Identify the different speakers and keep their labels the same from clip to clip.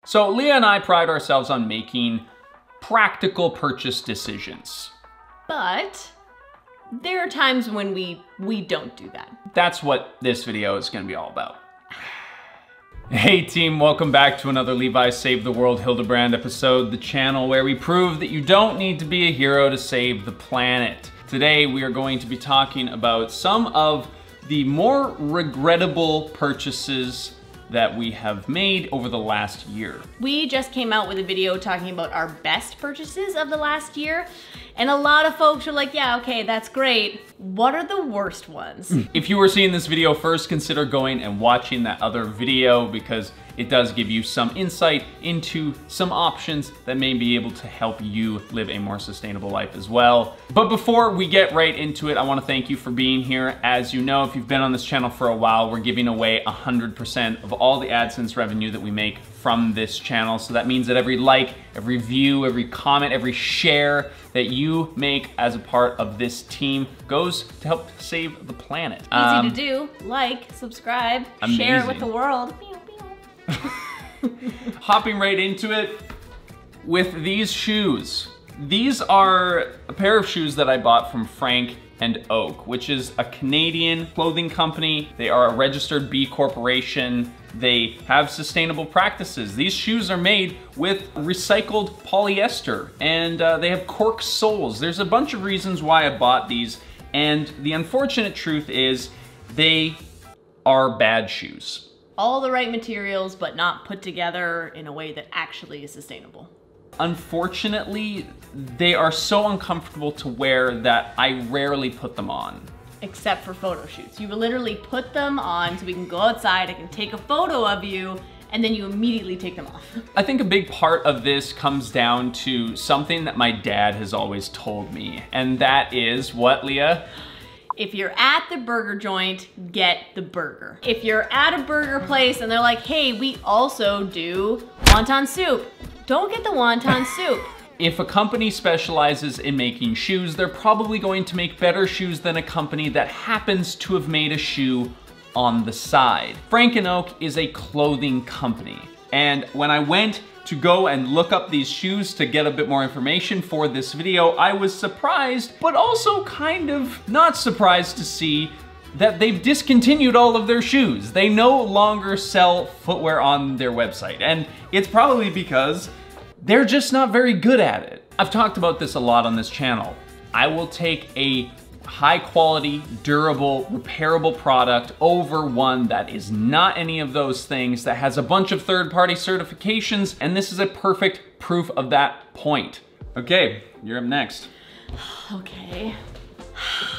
Speaker 1: So Leah and I pride ourselves on making practical purchase decisions.
Speaker 2: But there are times when we don't do that.
Speaker 1: That's what this video is gonna be all about. Hey team, welcome back to another Levi Save the World Hildebrand episode, the channel where we prove that you don't need to be a hero to save the planet. Today we are going to be talking about some of the more regrettable purchases that we have made over the last year. We
Speaker 2: just came out with a video talking about our best purchases of the last year, and a lot of folks are like, yeah, okay, that's great. What are the worst ones?
Speaker 1: If you were seeing this video first, consider going and watching that other video because it does give you some insight into some options that may be able to help you live a more sustainable life as well. But before we get right into it, I wanna thank you for being here. As you know, if you've been on this channel for a while, we're giving away 100% of all the AdSense revenue that we make from this channel. So that means that every like, every view, every comment, every share that you make as a part of this team goes to help save the planet.
Speaker 2: Easy to do, like, subscribe,
Speaker 1: amazing.
Speaker 2: Share it with the world.
Speaker 1: Hopping right into it with these shoes. These are a pair of shoes that I bought from Frank and Oak, which is a Canadian clothing company. They are a registered B Corporation. They have sustainable practices. These shoes are made with recycled polyester and they have cork soles. There's a bunch of reasons why I bought these, and the unfortunate truth is they are bad shoes.
Speaker 2: All the right materials, but not put together in a way that actually is sustainable.
Speaker 1: Unfortunately, they are so uncomfortable to wear that I rarely put them on.
Speaker 2: Except for photo shoots. You literally put them on so we can go outside, I can take a photo of you, and then you immediately take them off.
Speaker 1: I think a big part of this comes down to something that my dad has always told me, and that is what, Leah?
Speaker 2: If you're at the burger joint, get the burger. If you're at a burger place and they're like, hey, we also do wonton soup, don't get the wonton soup.
Speaker 1: If a company specializes in making shoes, they're probably going to make better shoes than a company that happens to have made a shoe on the side. Frank & Oak is a clothing company. And when I went to go and look up these shoes to get a bit more information for this video, I was surprised, but also kind of not surprised to see that they've discontinued all of their shoes. They no longer sell footwear on their website, and it's probably because they're just not very good at it. I've talked about this a lot on this channel. I will take a high quality, durable, repairable product over one that is not any of those things, that has a bunch of third-party certifications, and this is a perfect proof of that point. Okay, you're up next.
Speaker 2: Okay.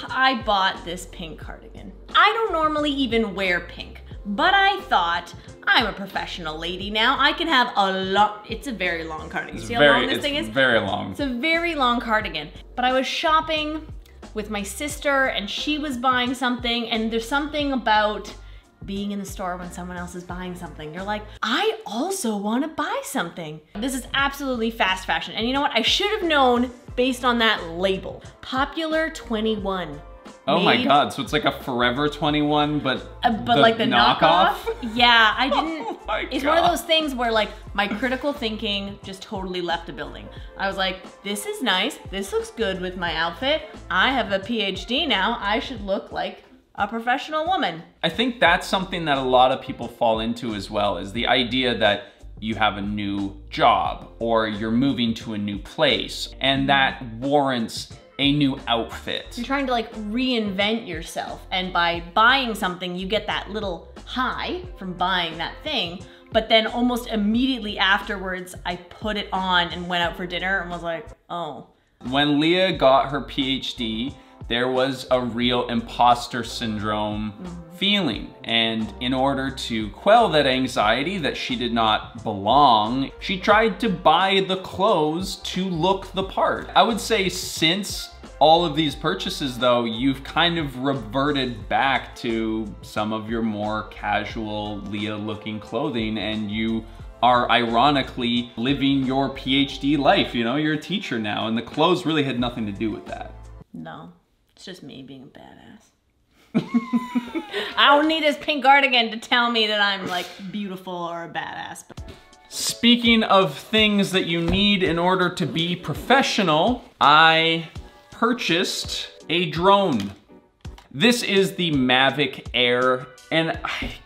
Speaker 2: I bought this pink cardigan. I don't normally even wear pink, but I thought, I'm a professional lady now. I can have a lot, it's a very long cardigan. See how long this thing is?
Speaker 1: It's very long.
Speaker 2: It's a very long cardigan. But I was shopping with my sister and she was buying something, and there's something about being in the store when someone else is buying something. You're like, I also want to buy something. This is absolutely fast fashion. And you know what? I should have known based on that label. Popular 21.
Speaker 1: Oh my God, so it's like a Forever 21, but
Speaker 2: like the knockoff? Yeah, I didn't,
Speaker 1: oh my God.
Speaker 2: It's one of those things where like my critical thinking just totally left the building. I was like, this is nice, this looks good with my outfit. I have a PhD now, I should look like a professional woman.
Speaker 1: I think that's something that a lot of people fall into as well, is the idea that you have a new job or you're moving to a new place, and that warrants a new outfit.
Speaker 2: You're trying to like reinvent yourself, and by buying something you get that little high from buying that thing, but then almost immediately afterwards I put it on and went out for dinner and was like, oh.
Speaker 1: When Leah got her PhD, there was a real imposter syndrome feeling, and in order to quell that anxiety that she did not belong, she tried to buy the clothes to look the part. I would say since all of these purchases though, you've kind of reverted back to some of your more casual Leah looking clothing, and you are ironically living your PhD life. You know, you're a teacher now, and the clothes really had nothing to do with that.
Speaker 2: No, it's just me being a badass. I don't need this pink cardigan to tell me that I'm like beautiful or a badass.
Speaker 1: Speaking of things that you need in order to be professional, I purchased a drone. This is the Mavic Air, and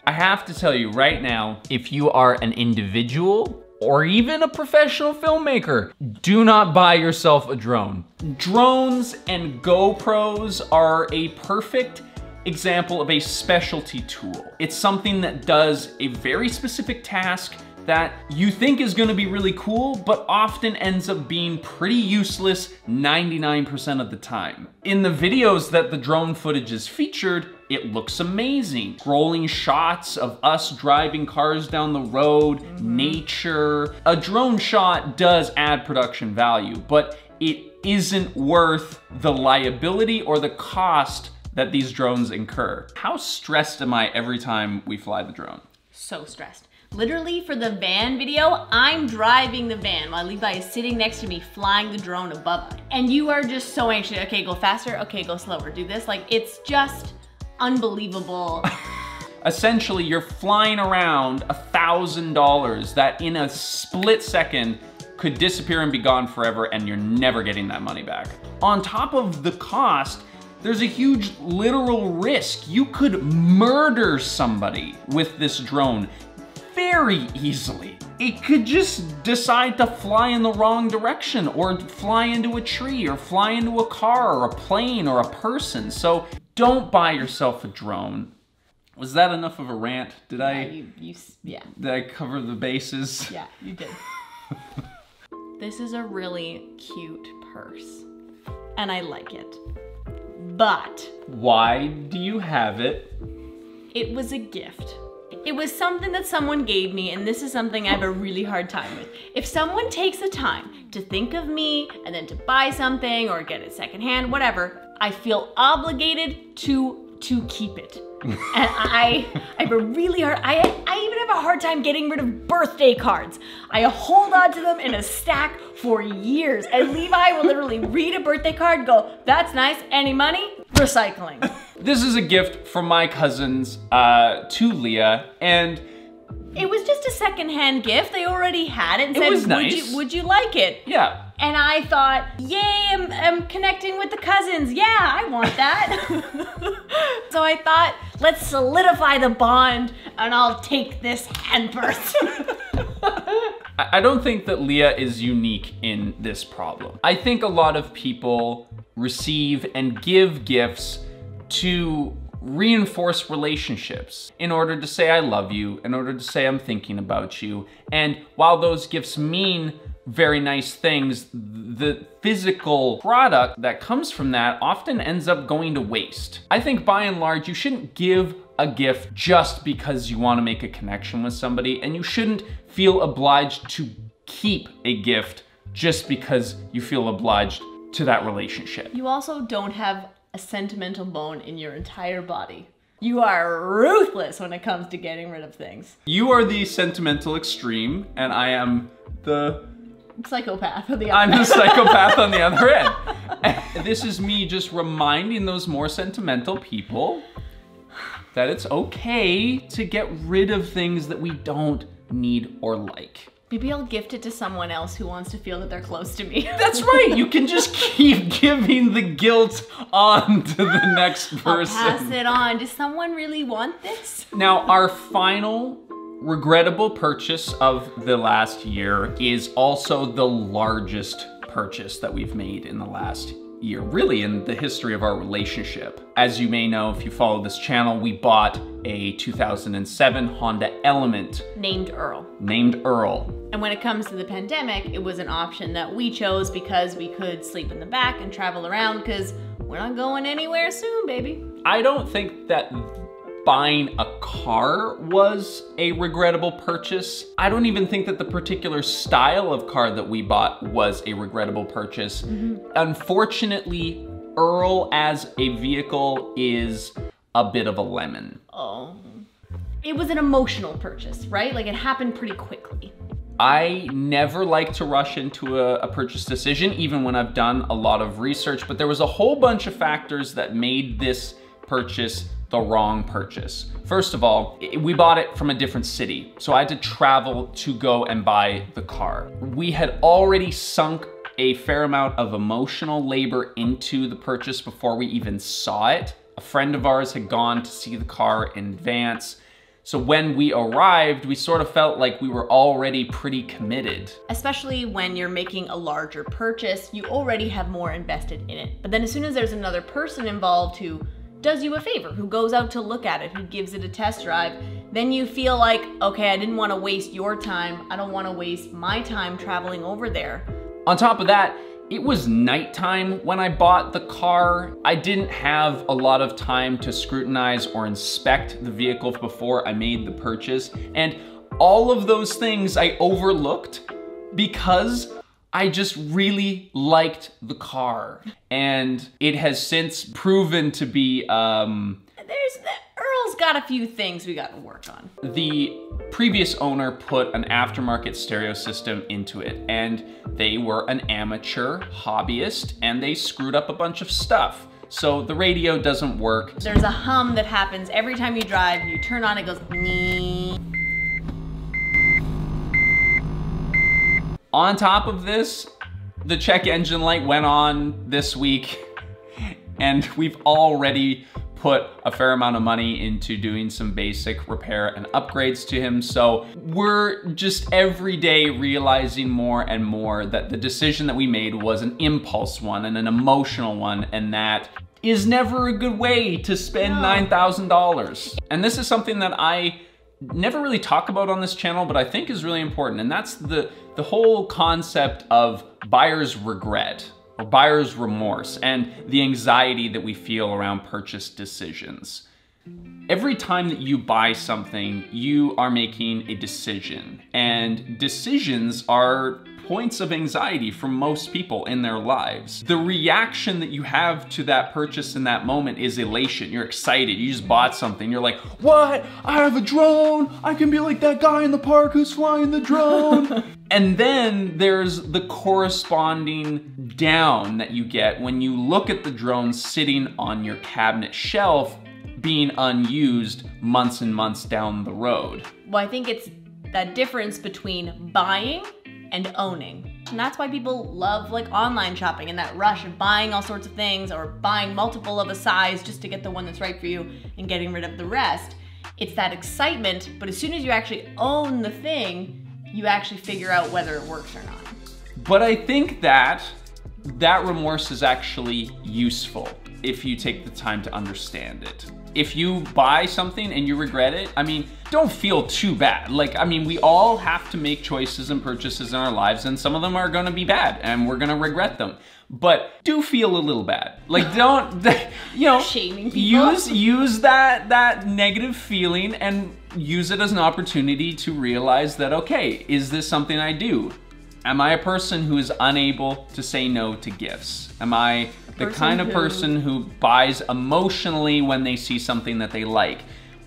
Speaker 1: I have to tell you right now, if you are an individual or even a professional filmmaker, do not buy yourself a drone. Drones and GoPros are a perfect example of a specialty tool. It's something that does a very specific task that you think is gonna be really cool, but often ends up being pretty useless 99% of the time. In the videos that the drone footage is featured, it looks amazing. Rolling shots of us driving cars down the road, nature. A drone shot does add production value, but it isn't worth the liability or the cost that these drones incur. How stressed am I every time we fly the drone?
Speaker 2: So stressed. Literally for the van video, I'm driving the van while Levi is sitting next to me flying the drone above us. And you are just so anxious. Okay, go faster. Okay, go slower. Do this. Like, it's just unbelievable.
Speaker 1: Essentially, you're flying around $1,000 that in a split second could disappear and be gone forever, and you're never getting that money back. On top of the cost, there's a huge literal risk. You could murder somebody with this drone very easily. It could just decide to fly in the wrong direction, or fly into a tree, or fly into a car, or a plane, or a person. So don't buy yourself a drone. Was that enough of a rant? Did I cover the bases?
Speaker 2: Yeah, you did. This is a really cute purse, and I like it. But
Speaker 1: why do you have it?
Speaker 2: It was a gift. It was something that someone gave me, and this is something I have a really hard time with. If someone takes the time to think of me and then to buy something or get it secondhand, whatever, I feel obligated to keep it. And I have a really hard, I even have a hard time getting rid of birthday cards. I hold on to them in a stack for years. And Levi will literally read a birthday card, go, that's nice, any money? Recycling.
Speaker 1: This is a gift from my cousins to Leah, and
Speaker 2: it was just a secondhand gift. They already had it and
Speaker 1: it
Speaker 2: said,
Speaker 1: was nice.
Speaker 2: would you like it?
Speaker 1: Yeah.
Speaker 2: And I thought, yay, I'm connecting with the cousins. Yeah, I want that. So I thought, let's solidify the bond and I'll take this hand purse.
Speaker 1: I don't think that Leah is unique in this problem. I think a lot of people receive and give gifts to reinforce relationships, in order to say I love you, in order to say I'm thinking about you. And while those gifts mean very nice things, the physical product that comes from that often ends up going to waste. I think by and large, you shouldn't give a gift just because you want to make a connection with somebody, and you shouldn't feel obliged to keep a gift just because you feel obliged to that relationship.
Speaker 2: You also don't have a sentimental bone in your entire body. You are ruthless when it comes to getting rid of things.
Speaker 1: You are the sentimental extreme, and I am the
Speaker 2: psychopath on the other
Speaker 1: end. I'm the psychopath on the other end. And this is me just reminding those more sentimental people that it's okay to get rid of things that we don't need or like.
Speaker 2: Maybe I'll gift it to someone else who wants to feel that they're close to me.
Speaker 1: That's right, you can just keep giving the guilt on to the next person.
Speaker 2: I'll pass it on. Does someone really want this?
Speaker 1: Now, our final regrettable purchase of the last year is also the largest purchase that we've made in the last year, really in the history of our relationship. As you may know, if you follow this channel, we bought a 2007 Honda Element.
Speaker 2: Named Earl.
Speaker 1: Named Earl.
Speaker 2: And when it comes to the pandemic, it was an option that we chose because we could sleep in the back and travel around, because we're not going anywhere soon, baby.
Speaker 1: I don't think that buying a car was a regrettable purchase. I don't even think that the particular style of car that we bought was a regrettable purchase. Unfortunately, Earl as a vehicle is a bit of a lemon.
Speaker 2: Oh. It was an emotional purchase, right? Like, it happened pretty quickly.
Speaker 1: I never like to rush into a purchase decision, even when I've done a lot of research, but there was a whole bunch of factors that made this purchase the wrong purchase. First of all, we bought it from a different city, so I had to travel to go and buy the car. We had already sunk a fair amount of emotional labor into the purchase before we even saw it. A friend of ours had gone to see the car in advance. So when we arrived, we sort of felt like we were already pretty committed.
Speaker 2: Especially when you're making a larger purchase, you already have more invested in it. But then as soon as there's another person involved who does you a favor, who goes out to look at it, who gives it a test drive, then you feel like, okay, I didn't want to waste your time. I don't want to waste my time traveling over there.
Speaker 1: On top of that, it was nighttime when I bought the car. I didn't have a lot of time to scrutinize or inspect the vehicle before I made the purchase. And all of those things I overlooked because I just really liked the car. And it has since proven to be,
Speaker 2: Earl's got a few things we got to work on.
Speaker 1: The previous owner put an aftermarket stereo system into it, and they were an amateur hobbyist, and they screwed up a bunch of stuff. So the radio doesn't work.
Speaker 2: There's a hum that happens every time you drive. You turn on, it goes nee.
Speaker 1: On top of this, the check engine light went on this week, and we've already put a fair amount of money into doing some basic repair and upgrades to him. So we're just every day realizing more and more that the decision that we made was an impulse one and an emotional one, and that is never a good way to spend $9,000. And this is something that I never really talk about on this channel, but I think is really important, and that's the whole concept of buyer's regret, or buyer's remorse, and the anxiety that we feel around purchase decisions. Every time that you buy something, you are making a decision, and decisions are points of anxiety for most people in their lives. The reaction that you have to that purchase in that moment is elation. You're excited, you just bought something. You're like, what? I have a drone. I can be like that guy in the park who's flying the drone. And then there's the corresponding down that you get when you look at the drone sitting on your cabinet shelf being unused months and months down the road.
Speaker 2: Well, I think it's that difference between buying and owning. And that's why people love like online shopping and that rush of buying all sorts of things or buying multiple of a size just to get the one that's right for you and getting rid of the rest. It's that excitement, but as soon as you actually own the thing, you actually figure out whether it works or not.
Speaker 1: But I think that remorse is actually useful if you take the time to understand it. If you buy something and you regret it, I mean, don't feel too bad. Like, I mean, we all have to make choices and purchases in our lives, and some of them are gonna be bad and we're gonna regret them. But do feel a little bad. Like, don't, you know,
Speaker 2: shaming people.
Speaker 1: use that negative feeling and use it as an opportunity to realize that, okay, is this something I do? Am I a person who is unable to say no to gifts? Am I the kind of person who buys emotionally when they see something that they like?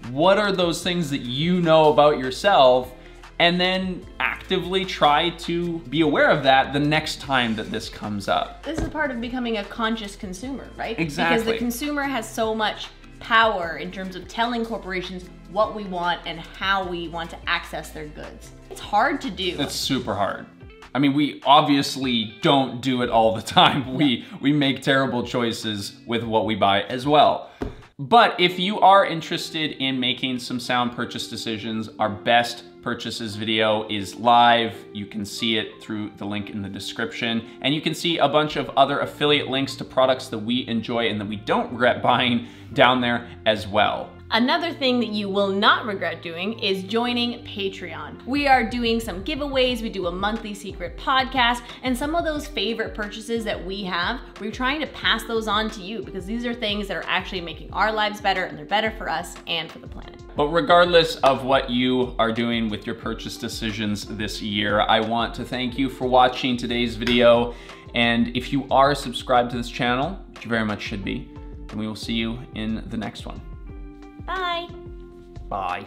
Speaker 1: What are those things that you know about yourself? And then actively try to be aware of that the next time that this comes up.
Speaker 2: This is part of becoming a conscious consumer, right?
Speaker 1: Exactly.
Speaker 2: Because the consumer has so much power in terms of telling corporations what we want and how we want to access their goods. It's hard to do.
Speaker 1: It's super hard. I mean, we obviously don't do it all the time. We make terrible choices with what we buy as well. But if you are interested in making some sound purchase decisions, our best purchases video is live. You can see it through the link in the description. And you can see a bunch of other affiliate links to products that we enjoy and that we don't regret buying down there as well.
Speaker 2: Another thing that you will not regret doing is joining Patreon. We are doing some giveaways, we do a monthly secret podcast, and some of those favorite purchases that we have, we're trying to pass those on to you because these are things that are actually making our lives better, and they're better for us and for the planet.
Speaker 1: But regardless of what you are doing with your purchase decisions this year, I want to thank you for watching today's video. And if you are subscribed to this channel, which you very much should be, then we will see you in the next one.
Speaker 2: Bye.
Speaker 1: Bye.